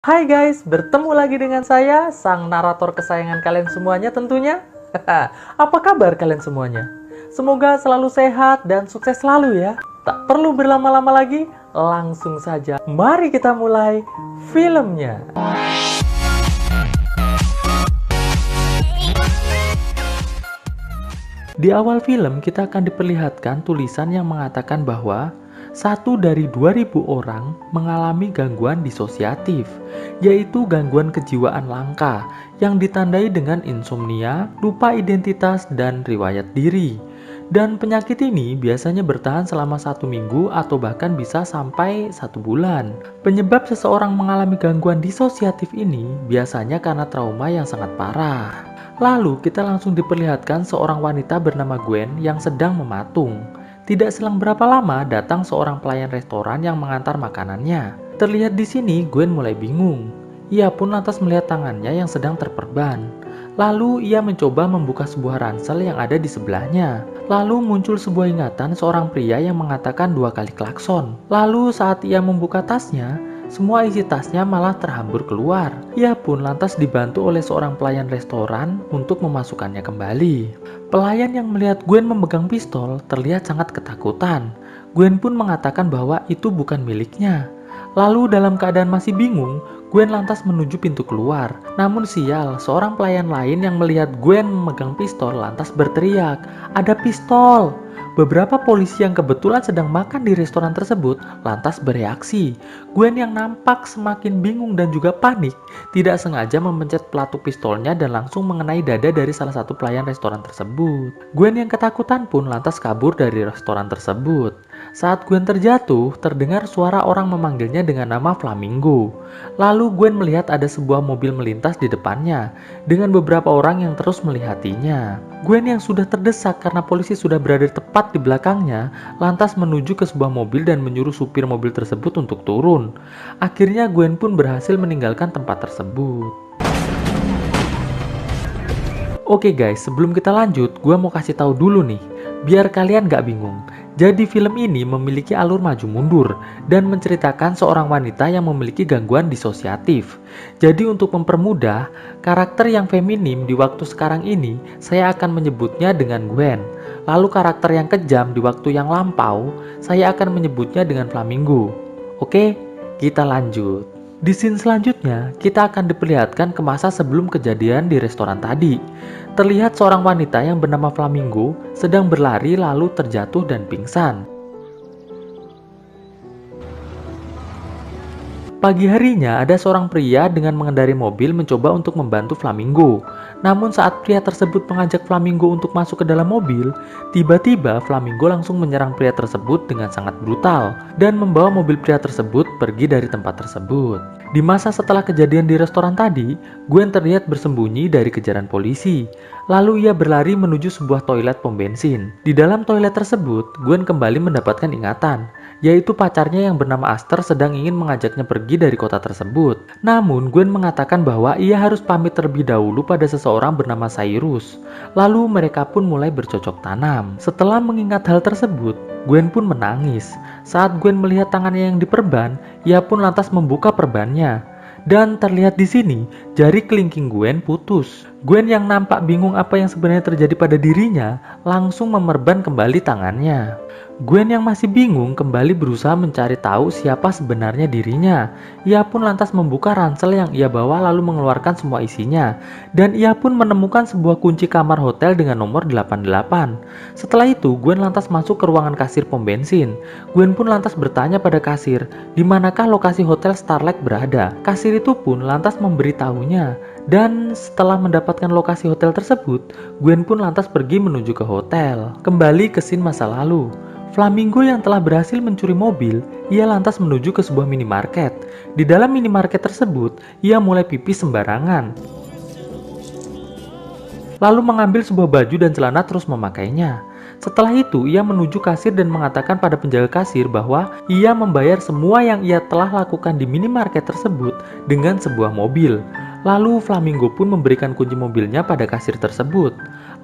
Hai guys, bertemu lagi dengan saya, sang narator kesayangan kalian semuanya tentunya. Apa kabar kalian semuanya? Semoga selalu sehat dan sukses selalu ya. Tak perlu berlama-lama lagi, langsung saja. Mari kita mulai filmnya. Di awal film kita akan diperlihatkan tulisan yang mengatakan bahwa 1 dari 2.000 orang mengalami gangguan disosiatif, yaitu gangguan kejiwaan langka yang ditandai dengan insomnia, lupa identitas, dan riwayat diri. Dan penyakit ini biasanya bertahan selama 1 minggu atau bahkan bisa sampai 1 bulan. Penyebab seseorang mengalami gangguan disosiatif ini biasanya karena trauma yang sangat parah. Lalu kita langsung diperlihatkan seorang wanita bernama Gwen yang sedang mematung. Tidak selang berapa lama datang seorang pelayan restoran yang mengantar makanannya. Terlihat di sini Gwen mulai bingung. Ia pun lantas melihat tangannya yang sedang terperban. Lalu ia mencoba membuka sebuah ransel yang ada di sebelahnya. Lalu muncul sebuah ingatan seorang pria yang mengatakan 2 kali klakson. Lalu saat ia membuka tasnya, semua isi tasnya malah terhambur keluar. Ia pun lantas dibantu oleh seorang pelayan restoran untuk memasukkannya kembali. Pelayan yang melihat Gwen memegang pistol terlihat sangat ketakutan. Gwen pun mengatakan bahwa itu bukan miliknya. Lalu dalam keadaan masih bingung, Gwen lantas menuju pintu keluar. Namun sial, seorang pelayan lain yang melihat Gwen memegang pistol lantas berteriak, "Ada pistol!" Beberapa polisi yang kebetulan sedang makan di restoran tersebut lantas bereaksi. Gwen yang nampak semakin bingung dan juga panik, tidak sengaja memencet pelatuk pistolnya dan langsung mengenai dada dari salah satu pelayan restoran tersebut. Gwen yang ketakutan pun lantas kabur dari restoran tersebut. Saat Gwen terjatuh, terdengar suara orang memanggilnya dengan nama Flamingo. Lalu Gwen melihat ada sebuah mobil melintas di depannya, dengan beberapa orang yang terus melihatinya. Gwen yang sudah terdesak karena polisi sudah berada tepat di belakangnya, lantas menuju ke sebuah mobil dan menyuruh supir mobil tersebut untuk turun. Akhirnya Gwen pun berhasil meninggalkan tempat tersebut. Oke guys, sebelum kita lanjut, gue mau kasih tahu dulu nih, biar kalian gak bingung. Jadi film ini memiliki alur maju mundur dan menceritakan seorang wanita yang memiliki gangguan disosiatif. Jadi untuk mempermudah, karakter yang feminim di waktu sekarang ini saya akan menyebutnya dengan Gwen. Lalu karakter yang kejam di waktu yang lampau saya akan menyebutnya dengan Flamingo. Oke, kita lanjut. Di scene selanjutnya, kita akan diperlihatkan ke masa sebelum kejadian di restoran tadi. Terlihat seorang wanita yang bernama Flamingo sedang berlari lalu terjatuh dan pingsan. Pagi harinya ada seorang pria dengan mengendarai mobil mencoba untuk membantu Flamingo. Namun saat pria tersebut mengajak Flamingo untuk masuk ke dalam mobil, tiba-tiba Flamingo langsung menyerang pria tersebut dengan sangat brutal dan membawa mobil pria tersebut pergi dari tempat tersebut. Di masa setelah kejadian di restoran tadi, Gwen terlihat bersembunyi dari kejaran polisi. Lalu ia berlari menuju sebuah toilet pom bensin. Di dalam toilet tersebut, Gwen kembali mendapatkan ingatan, yaitu pacarnya yang bernama Aster sedang ingin mengajaknya pergi dari kota tersebut. Namun Gwen mengatakan bahwa ia harus pamit terlebih dahulu pada seseorang bernama Cyrus. Lalu mereka pun mulai bercocok tanam. Setelah mengingat hal tersebut, Gwen pun menangis. Saat Gwen melihat tangannya yang diperban, ia pun lantas membuka perbannya. Dan terlihat di sini, jari kelingking Gwen putus. Gwen yang nampak bingung apa yang sebenarnya terjadi pada dirinya, langsung memerban kembali tangannya. Gwen yang masih bingung kembali berusaha mencari tahu siapa sebenarnya dirinya. Ia pun lantas membuka ransel yang ia bawa lalu mengeluarkan semua isinya. Dan ia pun menemukan sebuah kunci kamar hotel dengan nomor 88. Setelah itu, Gwen lantas masuk ke ruangan kasir pom bensin. Gwen pun lantas bertanya pada kasir, di manakah lokasi hotel Starlight berada. Kasir itu pun lantas memberitahunya. Dan setelah mendapatkan lokasi hotel tersebut, Gwen pun lantas pergi menuju ke hotel. Kembali ke scene masa lalu. Flamingo yang telah berhasil mencuri mobil, ia lantas menuju ke sebuah minimarket. Di dalam minimarket tersebut, ia mulai pipis sembarangan. Lalu mengambil sebuah baju dan celana terus memakainya. Setelah itu, ia menuju kasir dan mengatakan pada penjaga kasir bahwa ia membayar semua yang ia telah lakukan di minimarket tersebut dengan sebuah mobil. Lalu Flamingo pun memberikan kunci mobilnya pada kasir tersebut.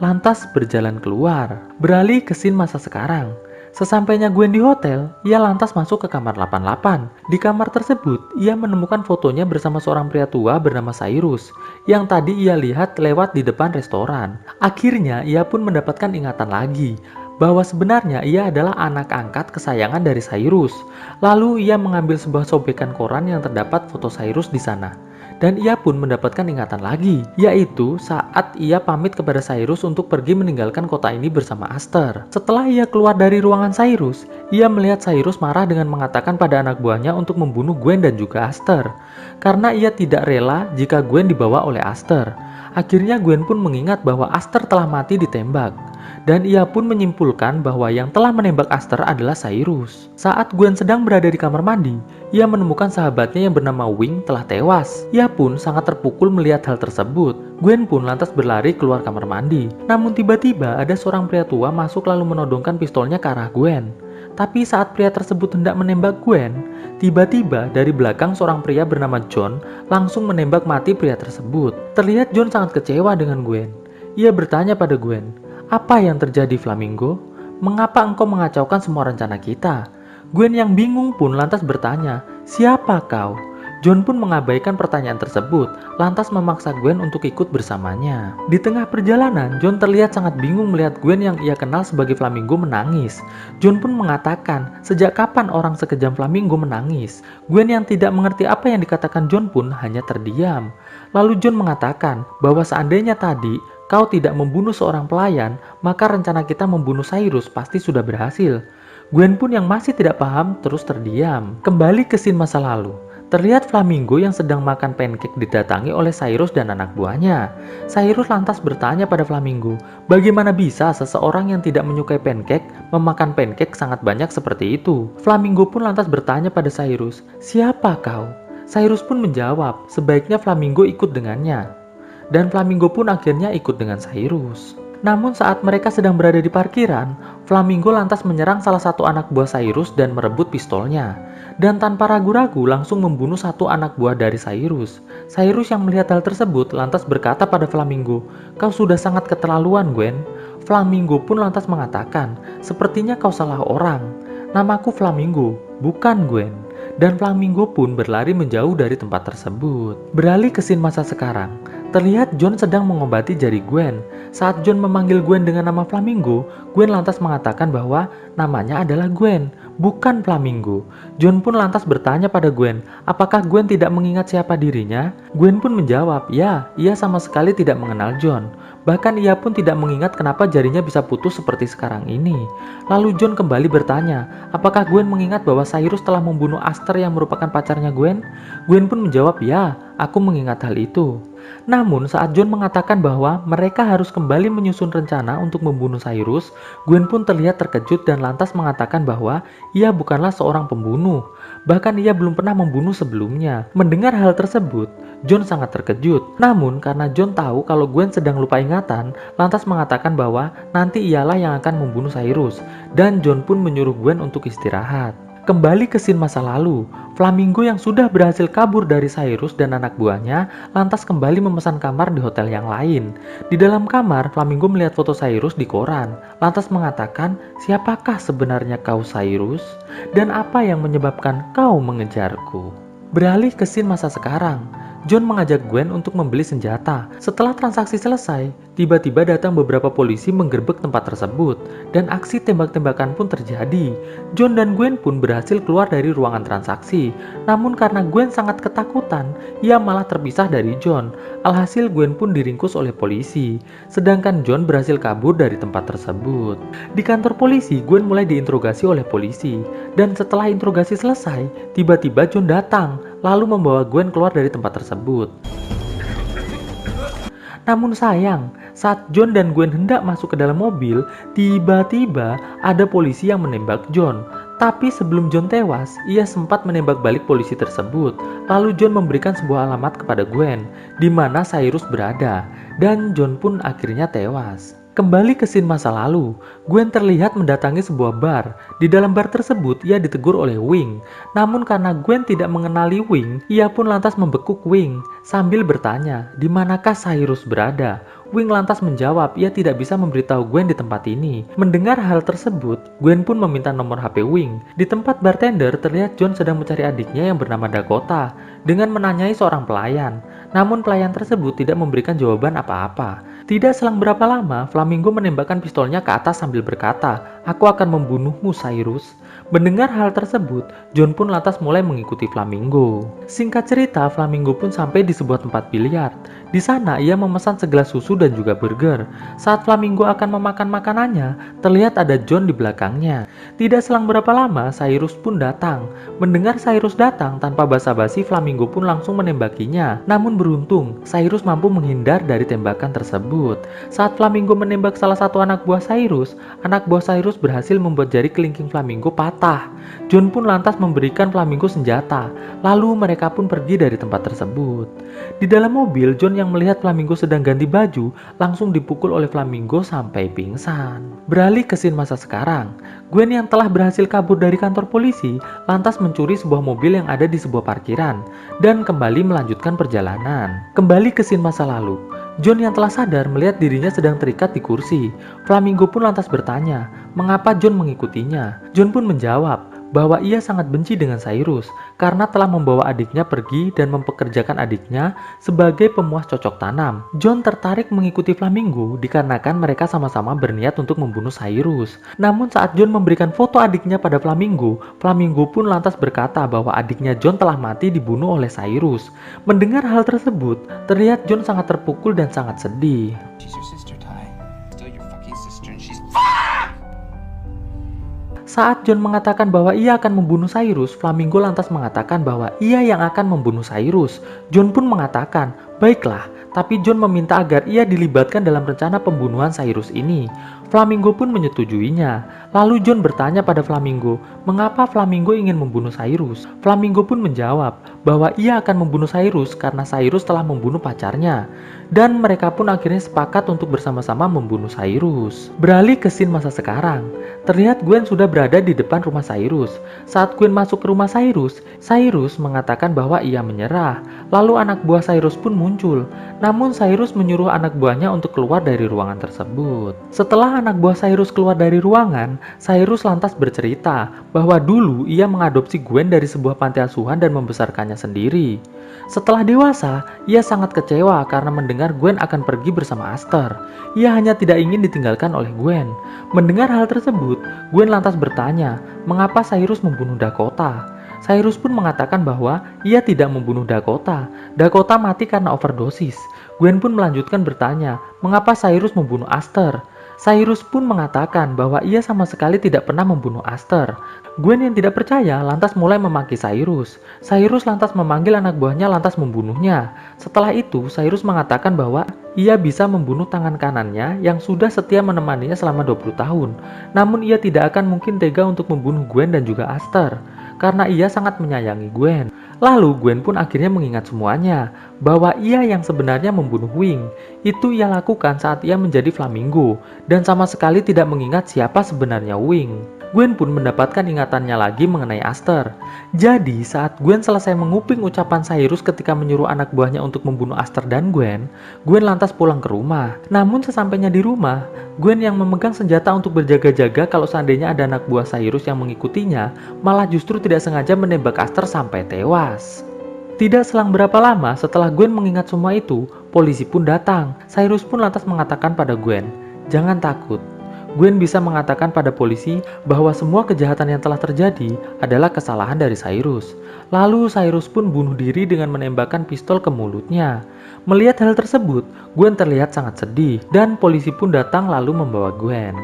Lantas berjalan keluar. Beralih ke scene masa sekarang. Sesampainya Gwen di hotel, ia lantas masuk ke kamar 88. Di kamar tersebut, ia menemukan fotonya bersama seorang pria tua bernama Cyrus, yang tadi ia lihat lewat di depan restoran. Akhirnya, ia pun mendapatkan ingatan lagi, bahwa sebenarnya ia adalah anak angkat kesayangan dari Cyrus. Lalu ia mengambil sebuah sobekan koran yang terdapat foto Cyrus di sana. Dan ia pun mendapatkan ingatan lagi, yaitu saat ia pamit kepada Cyrus untuk pergi meninggalkan kota ini bersama Aster. Setelah ia keluar dari ruangan Cyrus, ia melihat Cyrus marah dengan mengatakan pada anak buahnya untuk membunuh Gwen dan juga Aster, karena ia tidak rela jika Gwen dibawa oleh Aster. Akhirnya Gwen pun mengingat bahwa Aster telah mati ditembak. Dan ia pun menyimpulkan bahwa yang telah menembak Aster adalah Cyrus. Saat Gwen sedang berada di kamar mandi, ia menemukan sahabatnya yang bernama Wing telah tewas. Ia pun sangat terpukul melihat hal tersebut. Gwen pun lantas berlari keluar kamar mandi. Namun tiba-tiba ada seorang pria tua masuk lalu menodongkan pistolnya ke arah Gwen. Tapi saat pria tersebut hendak menembak Gwen, tiba-tiba dari belakang seorang pria bernama John langsung menembak mati pria tersebut. Terlihat John sangat kecewa dengan Gwen. Ia bertanya pada Gwen, "Apa yang terjadi, Flamingo? Mengapa engkau mengacaukan semua rencana kita?" Gwen yang bingung pun lantas bertanya, "Siapa kau?" John pun mengabaikan pertanyaan tersebut, lantas memaksa Gwen untuk ikut bersamanya. Di tengah perjalanan, John terlihat sangat bingung melihat Gwen yang ia kenal sebagai Flamingo menangis. John pun mengatakan, sejak kapan orang sekejam Flamingo menangis? Gwen yang tidak mengerti apa yang dikatakan John pun hanya terdiam. Lalu John mengatakan bahwa seandainya tadi kau tidak membunuh seorang pelayan, maka rencana kita membunuh Cyrus pasti sudah berhasil. Gwen pun yang masih tidak paham terus terdiam. Kembali ke scene masa lalu. Terlihat Flamingo yang sedang makan pancake didatangi oleh Cyrus dan anak buahnya. Cyrus lantas bertanya pada Flamingo, bagaimana bisa seseorang yang tidak menyukai pancake memakan pancake sangat banyak seperti itu? Flamingo pun lantas bertanya pada Cyrus, "Siapa kau?" Cyrus pun menjawab, sebaiknya Flamingo ikut dengannya. Dan Flamingo pun akhirnya ikut dengan Cyrus. Namun saat mereka sedang berada di parkiran, Flamingo lantas menyerang salah satu anak buah Cyrus dan merebut pistolnya. Dan tanpa ragu-ragu langsung membunuh satu anak buah dari Cyrus. Cyrus yang melihat hal tersebut lantas berkata pada Flamingo, "Kau sudah sangat keterlaluan, Gwen." Flamingo pun lantas mengatakan, "Sepertinya kau salah orang. Namaku Flamingo, bukan Gwen." Dan Flamingo pun berlari menjauh dari tempat tersebut. Beralih ke scene masa sekarang. Terlihat John sedang mengobati jari Gwen. Saat John memanggil Gwen dengan nama Flamingo, Gwen lantas mengatakan bahwa namanya adalah Gwen, bukan Flamingo. John pun lantas bertanya pada Gwen, apakah Gwen tidak mengingat siapa dirinya? Gwen pun menjawab, ya, ia sama sekali tidak mengenal John. Bahkan ia pun tidak mengingat kenapa jarinya bisa putus seperti sekarang ini. Lalu John kembali bertanya, apakah Gwen mengingat bahwa Cyrus telah membunuh Aster yang merupakan pacarnya Gwen? Gwen pun menjawab, ya, aku mengingat hal itu. Namun saat John mengatakan bahwa mereka harus kembali menyusun rencana untuk membunuh Cyrus, Gwen pun terlihat terkejut dan lantas mengatakan bahwa ia bukanlah seorang pembunuh. Bahkan ia belum pernah membunuh sebelumnya. Mendengar hal tersebut, John sangat terkejut. Namun karena John tahu kalau Gwen sedang lupa ingatan, lantas mengatakan bahwa nanti ialah yang akan membunuh Cyrus. Dan John pun menyuruh Gwen untuk istirahat. Kembali ke scene masa lalu, Flamingo yang sudah berhasil kabur dari Cyrus dan anak buahnya lantas kembali memesan kamar di hotel yang lain. Di dalam kamar, Flamingo melihat foto Cyrus di koran, lantas mengatakan, siapakah sebenarnya kau Cyrus? Dan apa yang menyebabkan kau mengejarku? Beralih ke scene masa sekarang, John mengajak Gwen untuk membeli senjata. Setelah transaksi selesai, tiba-tiba datang beberapa polisi menggerbek tempat tersebut dan aksi tembak-tembakan pun terjadi. John dan Gwen pun berhasil keluar dari ruangan transaksi. Namun karena Gwen sangat ketakutan, ia malah terpisah dari John. Alhasil Gwen pun diringkus oleh polisi, sedangkan John berhasil kabur dari tempat tersebut. Di kantor polisi, Gwen mulai diinterogasi oleh polisi. Dan setelah interogasi selesai, tiba-tiba John datang, lalu membawa Gwen keluar dari tempat tersebut. Namun sayang, saat John dan Gwen hendak masuk ke dalam mobil, tiba-tiba ada polisi yang menembak John. Tapi sebelum John tewas, ia sempat menembak balik polisi tersebut. Lalu John memberikan sebuah alamat kepada Gwen, di mana Cyrus berada, dan John pun akhirnya tewas. Kembali ke scene masa lalu, Gwen terlihat mendatangi sebuah bar. Di dalam bar tersebut, ia ditegur oleh Wing. Namun karena Gwen tidak mengenali Wing, ia pun lantas membekuk Wing sambil bertanya, di manakah Cyrus berada? Wing lantas menjawab, ia tidak bisa memberitahu Gwen di tempat ini. Mendengar hal tersebut, Gwen pun meminta nomor HP Wing. Di tempat bartender, terlihat John sedang mencari adiknya yang bernama Dakota dengan menanyai seorang pelayan. Namun pelayan tersebut tidak memberikan jawaban apa-apa. Tidak selang berapa lama, Flamingo menembakkan pistolnya ke atas sambil berkata, "Aku akan membunuhmu, Cyrus." Mendengar hal tersebut, John pun lantas mulai mengikuti Flamingo. Singkat cerita, Flamingo pun sampai di sebuah tempat biliar. Di sana, ia memesan segelas susu dan juga burger. Saat Flamingo akan memakan makanannya, terlihat ada John di belakangnya. Tidak selang berapa lama, Cyrus pun datang. Mendengar Cyrus datang, tanpa basa-basi, Flamingo pun langsung menembakinya. Namun beruntung, Cyrus mampu menghindar dari tembakan tersebut. Saat Flamingo menembak salah satu anak buah Cyrus berhasil membuat jari kelingking Flamingo patah. John pun lantas memberikan Flamingo senjata. Lalu mereka pun pergi dari tempat tersebut. Di dalam mobil, John yang melihat Flamingo sedang ganti baju langsung dipukul oleh Flamingo sampai pingsan. Beralih ke scene masa sekarang, Gwen yang telah berhasil kabur dari kantor polisi lantas mencuri sebuah mobil yang ada di sebuah parkiran dan kembali melanjutkan perjalanan. Kembali ke scene masa lalu, John yang telah sadar melihat dirinya sedang terikat di kursi. Flamingo pun lantas bertanya, mengapa John mengikutinya? John pun menjawab bahwa ia sangat benci dengan Cyrus karena telah membawa adiknya pergi dan mempekerjakan adiknya sebagai pemuas cocok tanam. John tertarik mengikuti Flamingo dikarenakan mereka sama-sama berniat untuk membunuh Cyrus. Namun saat John memberikan foto adiknya pada Flamingo, Flamingo pun lantas berkata bahwa adiknya John telah mati dibunuh oleh Cyrus. Mendengar hal tersebut, terlihat John sangat terpukul dan sangat sedih. Saat John mengatakan bahwa ia akan membunuh Cyrus, Flamingo lantas mengatakan bahwa ia yang akan membunuh Cyrus. John pun mengatakan, "Baiklah," tapi John meminta agar ia dilibatkan dalam rencana pembunuhan Cyrus ini. Flamingo pun menyetujuinya. Lalu John bertanya pada Flamingo, mengapa Flamingo ingin membunuh Cyrus? Flamingo pun menjawab bahwa ia akan membunuh Cyrus karena Cyrus telah membunuh pacarnya. Dan mereka pun akhirnya sepakat untuk bersama-sama membunuh Cyrus. Beralih ke scene masa sekarang, terlihat Gwen sudah berada di depan rumah Cyrus. Saat Gwen masuk ke rumah Cyrus, Cyrus mengatakan bahwa ia menyerah. Lalu anak buah Cyrus pun muncul. Namun Cyrus menyuruh anak buahnya untuk keluar dari ruangan tersebut. Setelah anak buah Cyrus keluar dari ruangan, Cyrus lantas bercerita bahwa dulu ia mengadopsi Gwen dari sebuah panti asuhan dan membesarkannya sendiri. Setelah dewasa, ia sangat kecewa karena mendengar Gwen akan pergi bersama Aster. Ia hanya tidak ingin ditinggalkan oleh Gwen. Mendengar hal tersebut, Gwen lantas bertanya, mengapa Cyrus membunuh Dakota? Cyrus pun mengatakan bahwa ia tidak membunuh Dakota. Dakota mati karena overdosis. Gwen pun melanjutkan bertanya, mengapa Cyrus membunuh Aster? Cyrus pun mengatakan bahwa ia sama sekali tidak pernah membunuh Aster. Gwen yang tidak percaya lantas mulai memaki Cyrus. Cyrus lantas memanggil anak buahnya lantas membunuhnya. Setelah itu, Cyrus mengatakan bahwa ia bisa membunuh tangan kanannya yang sudah setia menemaninya selama 20 tahun. Namun ia tidak akan mungkin tega untuk membunuh Gwen dan juga Aster, karena ia sangat menyayangi Gwen. Lalu Gwen pun akhirnya mengingat semuanya, bahwa ia yang sebenarnya membunuh Wing. Itu ia lakukan saat ia menjadi Flamingo, dan sama sekali tidak mengingat siapa sebenarnya Wing. Gwen pun mendapatkan ingatannya lagi mengenai Aster. Jadi saat Gwen selesai menguping ucapan Cyrus ketika menyuruh anak buahnya untuk membunuh Aster dan Gwen lantas pulang ke rumah. Namun sesampainya di rumah, Gwen yang memegang senjata untuk berjaga-jaga kalau seandainya ada anak buah Cyrus yang mengikutinya, malah justru tidak sengaja menembak Aster sampai tewas. Tidak selang berapa lama setelah Gwen mengingat semua itu, polisi pun datang. Cyrus pun lantas mengatakan pada Gwen, "Jangan takut." Gwen bisa mengatakan pada polisi bahwa semua kejahatan yang telah terjadi adalah kesalahan dari Cyrus. Lalu Cyrus pun bunuh diri dengan menembakkan pistol ke mulutnya. Melihat hal tersebut, Gwen terlihat sangat sedih dan polisi pun datang lalu membawa Gwen.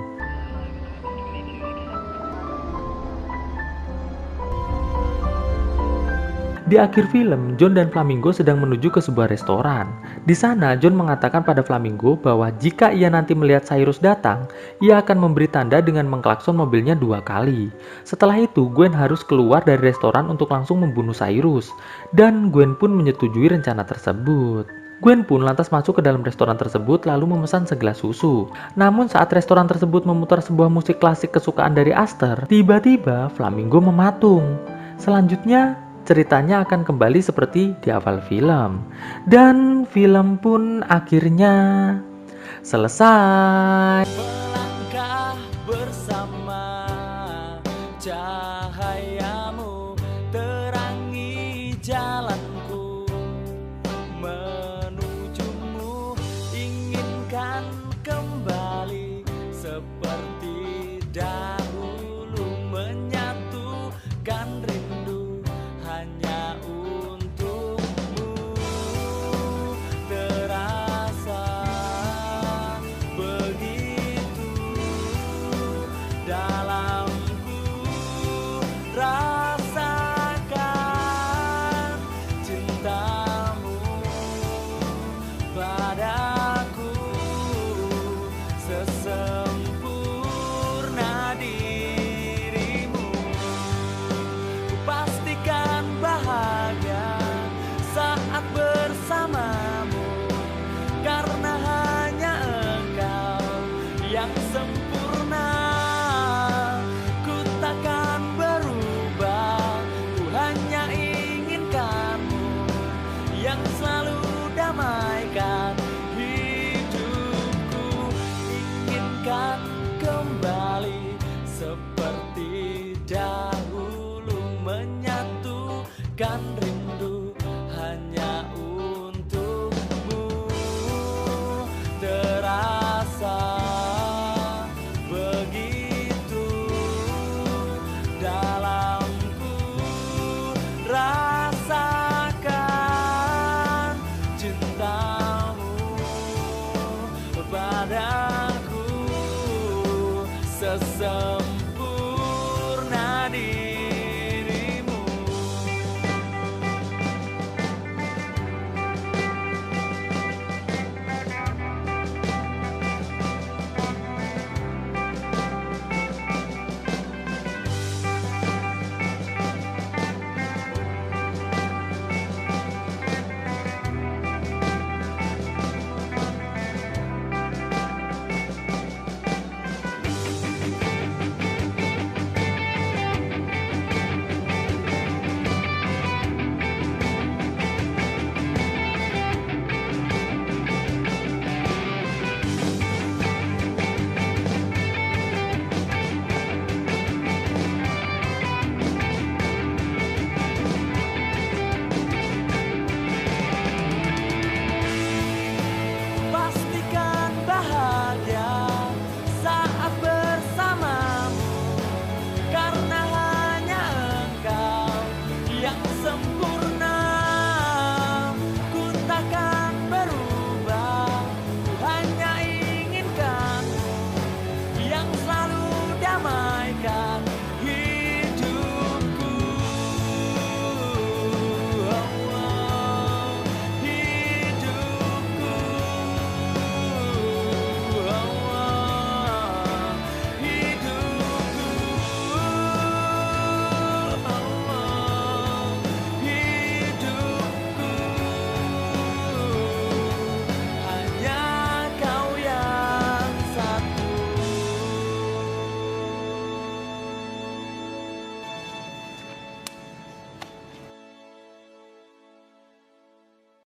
Di akhir film, John dan Flamingo sedang menuju ke sebuah restoran. Di sana, John mengatakan pada Flamingo bahwa jika ia nanti melihat Cyrus datang, ia akan memberi tanda dengan mengklakson mobilnya 2 kali. Setelah itu, Gwen harus keluar dari restoran untuk langsung membunuh Cyrus. Dan Gwen pun menyetujui rencana tersebut. Gwen pun lantas masuk ke dalam restoran tersebut lalu memesan segelas susu. Namun saat restoran tersebut memutar sebuah musik klasik kesukaan dari Aster, tiba-tiba Flamingo mematung. Selanjutnya, ceritanya akan kembali seperti di awal film. Dan film pun akhirnya selesai. Melangkah bersama, cahayamu terangi jalanku, menujumu inginkan kembali seperti dahulu, menyatukan rindu hanya untukmu. Terasa begitu dalamku, rasakan cintamu padaku sesempurna dirimu. Kupastikan bahagia saat bersamamu, karena hanya engkau yang sempurna. Ku takkan berubah, ku hanya inginkanmu yang selalu damai